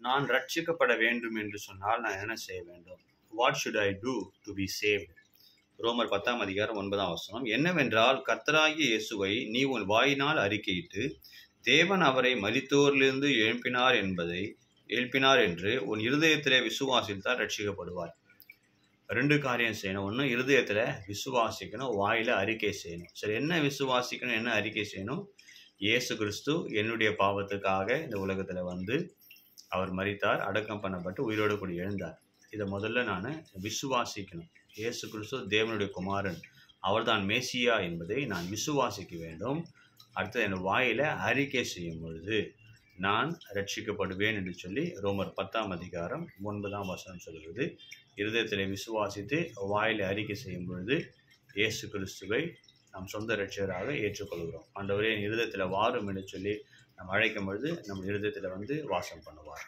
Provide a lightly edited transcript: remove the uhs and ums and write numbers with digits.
நான் ரட்சிக்கப்பட வேண்டும் என்று சொன்னால் நான் என்ன செய்ய வேண்டும்? What should I do to be saved? ரோமர் 10:9 என்னவென்றால், கர்த்தராகிய இயேசுவை நீ உன் வாயினால் அறிக்கையிட்டு தேவன் அவரை மரித்தோரிலிருந்து எழுப்பினார் என்று உன் இருதயத்திலே விசுவாசித்தால் ரட்சிக்கப்படுவார். 2 காரியம் செய்யணும். ஒன்று, இருதயத்தில் விசுவாசிக்கணும், வாயில அறிக்கை செய்யணும். சரி, என்ன விசுவாசிக்கணும், என்ன அறிக்கை செய்யணும்? இயேசு கிறிஸ்து என்னுடைய பாவத்துக்காக இந்த உலகத்தில் வந்து அவர் மரித்தார், அடக்கம் பண்ணப்பட்டு உயிரோடு கூட எழுந்தார். இதை முதல்ல நான் விசுவாசிக்கணும். இயேசு கிறிஸ்து தேவனுடைய குமாரன், அவர்தான் மேசியா என்பதை நான் விசுவாசிக்க வேண்டும். அடுத்தது என் வாயில அறிக்கை செய்யும் பொழுது நான் ரட்சிக்கப்படுவேன் என்று சொல்லி ரோமர் 10:9 சொல்கிறது. இருதயத்தில் விசுவாசித்து வாயில அறிக்கை செய்யும் பொழுது இயேசு கிறிஸ்துவை நாம் சொந்த ரட்சகராக ஏற்றுக்கொள்கிறோம். ஆண்டவரே என் இருதயத்தில் வாரும் என்று சொல்லி நாம் அழைக்கும் பொழுது நம் இருதயத்தில் வந்து வாசம் பண்ணுவார்.